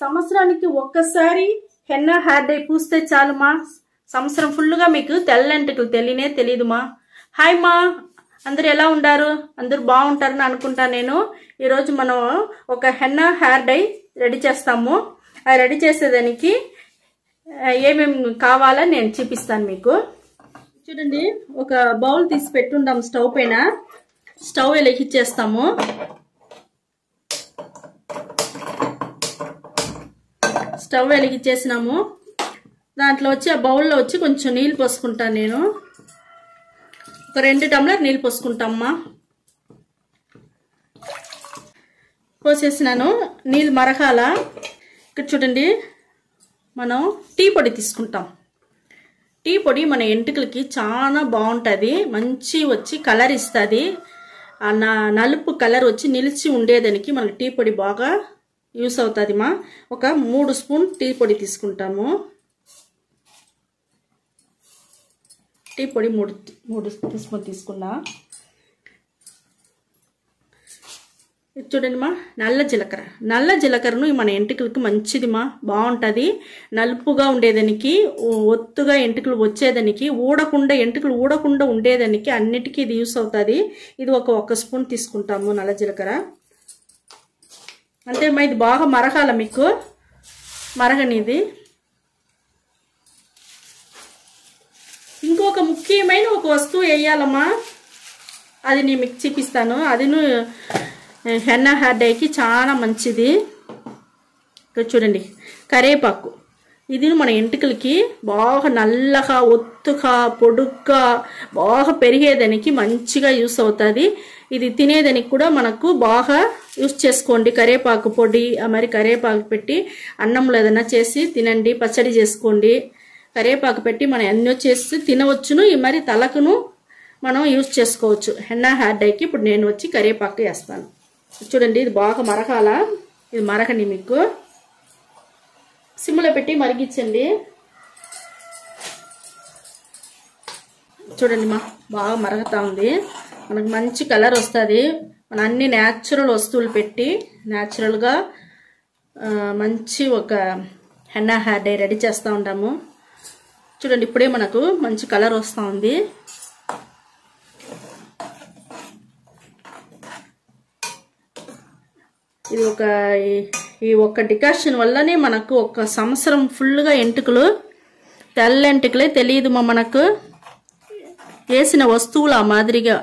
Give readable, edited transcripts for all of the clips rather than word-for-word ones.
సంవత్సరానికి ఒక్కసారి henna hair dye పూస్తే చాలుమా, సంవత్సరం ఫుల్గా మీకు తెల్లంటికలు తెలియనే తెలియదుమా. హాయ్ మా, అందరు ఎలా ఉండారు? అందరు బాగుంటారని అనుకుంటా. నేను ఈరోజు మనం ఒక హెన్నా హెయిర్ డై రెడీ చేస్తాము. అది రెడీ చేసేదానికి ఏమేమి కావాలని నేను చూపిస్తాను మీకు. చూడండి, ఒక బౌల్ తీసి పెట్టుందాం స్టవ్ పైన. స్టవ్ వెలిగించేస్తాము. స్టవ్ వెలిగించేసినాము. దాంట్లో వచ్చి ఆ బౌల్లో వచ్చి కొంచెం నీళ్ళు పోసుకుంటాను. నేను ఒక 2 టంబ్లర్ నీళ్ళు పోసుకుంటామ్మా. పోసేసినాను. నీళ్ళు మరగాల. ఇక్కడ చూడండి, మనం టీ పొడి తీసుకుంటాం. టీ పొడి మన ఎంటుకలకి చాలా బాగుంటుంది. మంచి వచ్చి కలర్ ఇస్తుంది. ఆ నలుపు కలర్ వచ్చి నిలిచి ఉండేదానికి మన టీ పొడి బాగా యూస్ అవుతుంది మా. ఒక 3 స్పూన్ టీ పొడి తీసుకుంటాము. టీ పొడి 3 స్పూన్ తీసుకున్నా. చూడండి మా, నల్ల జీలకర్ర. నల్ల జీలకర్రను మన ఎంటుకలకి మంచిది మా, బాగుంటుంది. నలుపుగా ఉండేదానికి, ఒత్తుగా ఎంటుకలు వచ్చేదానికి, ఎంటుకలు ఊడకుండా ఉండేదానికి అన్నిటికీ ఇది యూస్ అవుతుంది. ఇది ఒక స్పూన్ తీసుకుంటాము నల్ల జీలకర్ర. అంతే మా, ఇది బాగా మరగాల. మీకు మరగనిది. ఇంకొక ముఖ్యమైన ఒక వస్తువు వేయాలమ్మా, అది నేను మీకు చూపిస్తాను. అదిను హెన్నా హెయిర్ డైకి చాలా మంచిది. ఇక్కడ చూడండి, కరివేపాకు. ఇది మన ఎంటుకలకి బాగా నల్లగా, ఒత్తుగా, పొడుగ్గా బాగా పెరిగేదానికి మంచిగా యూస్ అవుతుంది. ఇది తినేదానికి కూడా మనకు బాగా యూస్ చేసుకోండి. కరివేపాకు పొడి మరి కరివేపాకు పెట్టి అన్నంలో ఏదైనా చేసి తినండి. పచ్చడి చేసుకోండి. కరివేపాకు పెట్టి మనం ఎన్నో చేసి తినవచ్చును. మరి తలకును మనం యూస్ చేసుకోవచ్చు హెన్నా హెయిర్ డైకి. ఇప్పుడు నేను వచ్చి కరివేపాకు వేస్తాను. చూడండి, ఇది బాగా మరగాల. ఇది మరగని మీకు సిమ్లో పెట్టి మరిగించండి. చూడండి మా, బాగా మరుగుతూ ఉంది. మనకు మంచి కలర్ వస్తుంది. మనం అన్ని న్యాచురల్ వస్తువులు పెట్టి న్యాచురల్గా మంచి ఒక హెన్నా హెయిర్ డై రెడీ చేస్తూ ఉంటాము. చూడండి, ఇప్పుడే మనకు మంచి కలర్ వస్తూ ఉంది. ఇది ఈ ఒక్క డికాషన్ వల్లనే మనకు ఒక సంవత్సరం ఫుల్గా ఎంటుకలు, తెల్ల ఎంటుకలే తెలియదు మా. మనకు వేసిన వస్తువులు ఆ మాదిరిగా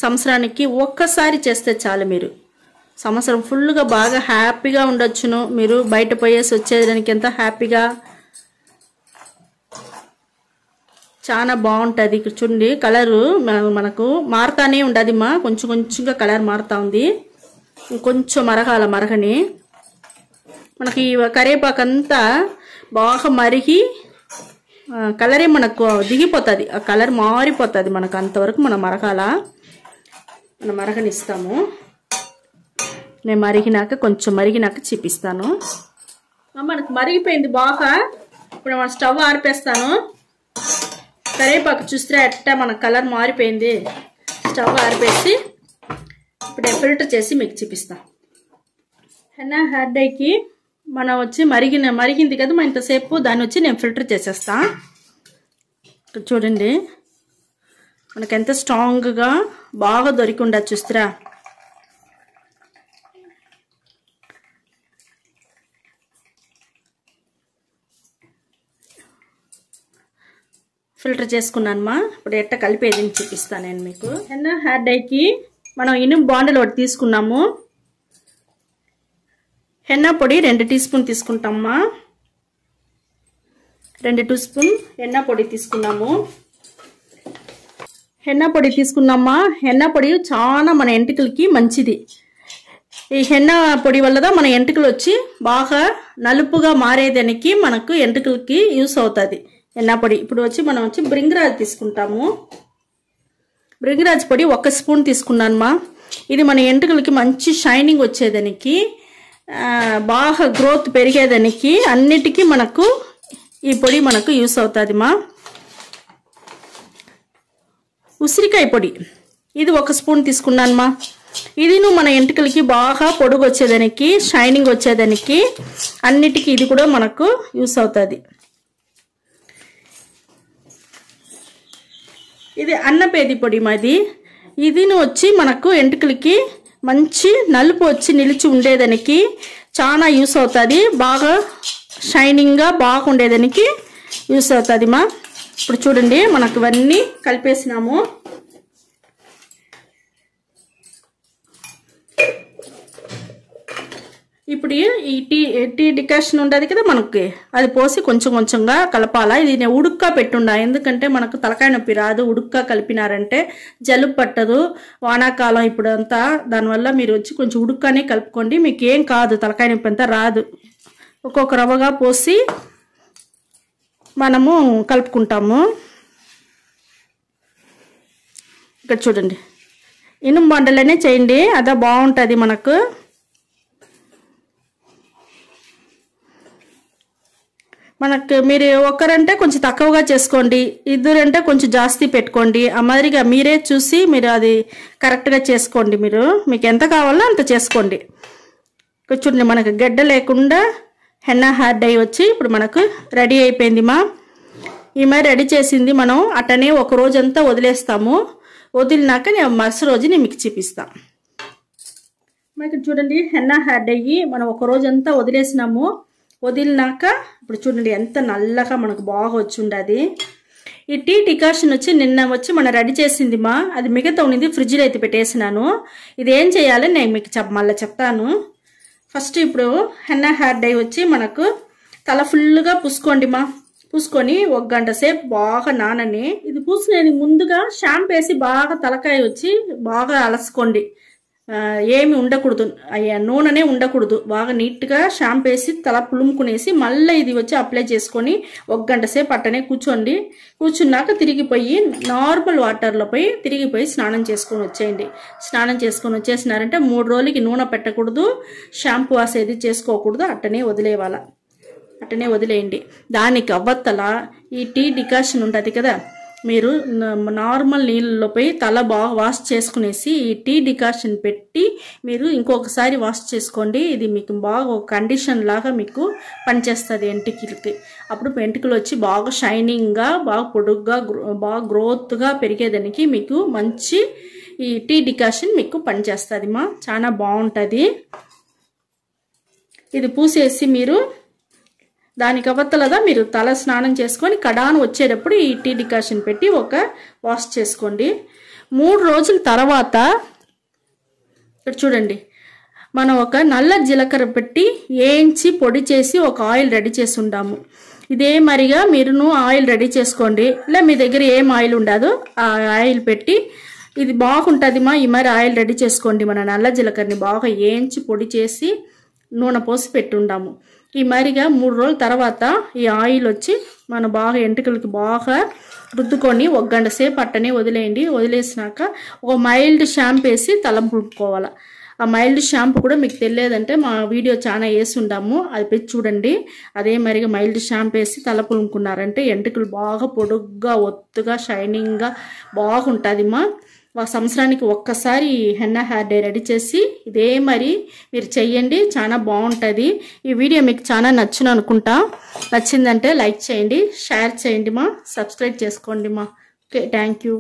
సంవత్సరానికి ఒక్కసారి చేస్తే చాలు. మీరు సంవత్సరం ఫుల్గా బాగా హ్యాపీగా ఉండొచ్చును. మీరు బయట పోయేసి వచ్చేదానికి ఎంత హ్యాపీగా, చాలా బాగుంటుంది. ఇక్కడ చూడండి, కలరు మనకు మారుతానే ఉండదు మా. కొంచెం కొంచెంగా కలర్ మారుతా ఉంది. కొంచెం మరగని మనకి కరివేపాకు అంతా బాగా మరిగి కలరే మనకు దిగిపోతుంది. ఆ కలర్ మారిపోతుంది మనకు. అంతవరకు మనం మరగనిస్తాము. నేను కొంచెం మరిగినాక చూపిస్తాను. మనకు మరిగిపోయింది బాగా. ఇప్పుడు మనం స్టవ్ ఆర్పేస్తాను. కరివేపాకు చూస్తే అట్ట మన కలర్ మారిపోయింది. స్టవ్ ఆరిపేసి ఇప్పుడు నేను ఫిల్టర్ చేసి మీకు చూపిస్తాను. హెన్నా హెయిర్ డైకి మనం వచ్చి మరిగింది కదా మన ఇంతసేపు, దాన్ని వచ్చి నేను ఫిల్టర్ చేసేస్తా. చూడండి, మనకు ఎంత స్ట్రాంగ్గా బాగా దొరికి ఉండదు చూస్తారా. ఫిల్టర్ చేసుకున్నానమ్మా. ఇప్పుడు ఎట్ట కలిపేది చూపిస్తాను నేను మీకు. హెన్నా హెయిర్ డైకి మనం ఇనుము బాండలు ఒకటి తీసుకున్నాము. హెన్నా పొడి 2 టీ స్పూన్ తీసుకుంటామమ్మా. 2 టీ స్పూన్ హెన్నా పొడి తీసుకున్నాము. హెన్నా పొడి తీసుకున్నామా. హెన్నా పొడి చాలా మన ఎంటుకలకి మంచిది. ఈ హెన్నా పొడి వల్ల మన ఎంటుకలు వచ్చి బాగా నలుపుగా మారేదానికి మనకు ఎంటుకలకి యూస్ అవుతుంది హెన్నా పొడి. ఇప్పుడు మనం వచ్చి భృంగిరాజ్ తీసుకుంటాము. భృంగిరాజ్ పొడి 1 స్పూన్ తీసుకున్నానమ్మా. ఇది మన ఎంటుకలకి మంచి షైనింగ్ వచ్చేదానికి, బాగా గ్రోత్ పెరిగేదానికి అన్నిటికీ మనకు ఈ పొడి మనకు యూస్ అవుతుంది మా. ఉసిరికాయ పొడి ఇది 1 స్పూన్ తీసుకున్నానమ్మా. ఇది మన ఎంటికలకి బాగా పొడుగు వచ్చేదానికి, షైనింగ్ వచ్చేదానికి అన్నిటికీ ఇది కూడా మనకు యూస్ అవుతుంది. ఇది అన్నపేది పొడి మాది. ఇది వచ్చి మనకు ఎంటికలకి మంచి నలుపు వచ్చి నిలిచి ఉండేదానికి చాలా యూస్ అవుతుంది. బాగా షైనింగ్గా బాగా ఉండేదానికి యూస్ అవుతుంది మా. ఇప్పుడు చూడండి మనకు ఇవన్నీ కలిపేసినాము. ఇప్పుడు ఈ టీ డికాషన్ ఉంటుంది కదా మనకి, అది పోసి కొంచెం కొంచెంగా కలపాలా. ఇది నేను ఉడుక్కా పెట్టుండా, ఎందుకంటే మనకు తలకాయ నొప్పి రాదు. ఉడుక్కా కలిపినారంటే జలుబు పట్టదు వానాకాలం ఇప్పుడు అంతా. దానివల్ల మీరు వచ్చి కొంచెం ఉడుక్కానే కలుపుకోండి, మీకు ఏం కాదు, తలకాయ నొప్పి అంతా రాదు. ఒక్కొక్క రవ్వగా పోసి మనము కలుపుకుంటాము. ఇక్కడ చూడండి ఇనుము బండలనే చేయండి, అదే బాగుంటుంది మనకు. మీరు ఒకరంటే కొంచెం తక్కువగా చేసుకోండి, ఇద్దరంటే కొంచెం జాస్తి పెట్టుకోండి. ఆ మాదిరిగా మీరే చూసి మీరు అది కరెక్ట్గా చేసుకోండి. మీకు ఎంత కావాలో అంత చేసుకోండి. చూడండి మనకు గడ్డ లేకుండా హెన్నా హెయిర్ డై వచ్చి ఇప్పుడు మనకు రెడీ అయిపోయింది మా. ఈ మరి రెడీ చేసింది మనం అట్టనే ఒక రోజంతా వదిలేస్తాము. వదిలినాక నేను మరుసటి రోజు నేను మీకు చూపిస్తాను. మనకి చూడండి హెన్నా హెయిర్ డై మనం ఒక రోజంతా వదిలేసినాము. వదిలినాక ఇప్పుడు చూడండి ఎంత నల్లగా మనకు బాగా వచ్చి ఉండదు. ఈ టీ డికాషన్ వచ్చి నిన్న వచ్చి మనం రెడీ చేసింది మా. అది మిగతా ఉన్నది ఫ్రిడ్జ్లో అయితే పెట్టేసినాను. ఇది ఏం చేయాలి నేను మీకు మళ్ళీ చెప్తాను. ఫస్ట్ ఇప్పుడు హెన్నా హెయిర్ డై వచ్చి మనకు తల ఫుల్గా పూసుకోండి మా. పూసుకొని 1 గంట సేపు బాగా నానని. ఇది పూసుకునేది ముందుగా షాంపూ వేసి బాగా తలకాయ వచ్చి బాగా అలసుకోండి. ఏమి ఉండకూడదు, నూనెనే ఉండకూడదు. బాగా నీట్గా షాంపూ వేసి తల పులుముకునేసి మళ్ళీ ఇది వచ్చి అప్లై చేసుకొని 1 గంట సేపు అట్టనే కూర్చోండి. కూర్చున్నాక తిరిగిపోయి నార్మల్ వాటర్లో తిరిగిపోయి స్నానం చేసుకొని వచ్చేయండి. స్నానం చేసుకొని వచ్చేసినారంటే 3 రోజులకి నూనె పెట్టకూడదు, షాంపూ వాష్ ఏది చేసుకోకూడదు. అట్టనే వదిలేవాళ్ళ, అట్టనే వదిలేయండి. దానికి అవ్వత్తల ఈ టీ డికాషన్ ఉంటుంది కదా, మీరు నార్మల్ నీళ్ళలో తల బాగా వాష్ చేసుకునేసి ఈ టీ డికాషన్ పెట్టి మీరు ఇంకొకసారి వాష్ చేసుకోండి. ఇది మీకు బాగా ఒక కండిషన్ లాగా మీకు పనిచేస్తుంది ఎంటికలకి. అప్పుడు ఎంటికలు వచ్చి బాగా షైనింగ్గా బాగా పొడుగ్గా బాగా గ్రోత్గా పెరిగేదానికి మీకు మంచి ఈ టీ డికాషన్ మీకు పనిచేస్తుంది మా. చాలా బాగుంటుంది. ఇది పూసేసి మీరు దానికి అవతలగా మీరు తల స్నానం చేసుకొని కడాను వచ్చేటప్పుడు ఈ టీ డికాషన్ పెట్టి ఒక వాష్ చేసుకోండి. 3 రోజుల తర్వాత ఇక్కడ చూడండి మనం ఒక నల్ల జీలకర్ర పెట్టి వేయించి పొడి చేసి ఒక ఆయిల్ రెడీ చేసి ఉండాము. ఇదే మరిగా మీరును ఆయిల్ రెడీ చేసుకోండి. ఇలా మీ దగ్గర ఏం ఆయిల్ ఉండదు ఆ ఆయిల్ పెట్టి ఇది బాగుంటుంది మా. ఈ మరి ఆయిల్ రెడీ చేసుకోండి. మన నల్ల జీలకర్రని బాగా వేయించి పొడి చేసి నూనె పోసి పెట్టి ఉండాము. ఈ మరిగా 3 రోజుల తర్వాత ఈ ఆయిల్ వచ్చి మనం బాగా ఎంటికలకి బాగా రుద్దుకొని 1 గంట సేపు అట్టనే వదిలేయండి. వదిలేసినాక ఒక మైల్డ్ షాంపూ వేసి తల పులుపుకోవాలి. ఆ మైల్డ్ షాంపూ కూడా మీకు తెలియదంటే మా వీడియో చాలా వేసి ఉండాము, అది పెట్టి చూడండి. అదే మరిగా మైల్డ్ షాంపూ వేసి తల పులుముకున్నారంటే ఎంటికలు బాగా పొడుగ్గా ఒత్తుగా షైనింగ్గా బాగుంటుంది మా. సంవత్సరానికి ఒక్కసారి హెన్నా హెయిర్ డే రెడీ చేసి ఇదే మరి మీరు చెయ్యండి, చాలా బాగుంటుంది. ఈ వీడియో మీకు చాలా నచ్చును అనుకుంటా. నచ్చిందంటే లైక్ చేయండి, షేర్ చేయండి మా, సబ్స్క్రైబ్ చేసుకోండి మా. Okay, thank you.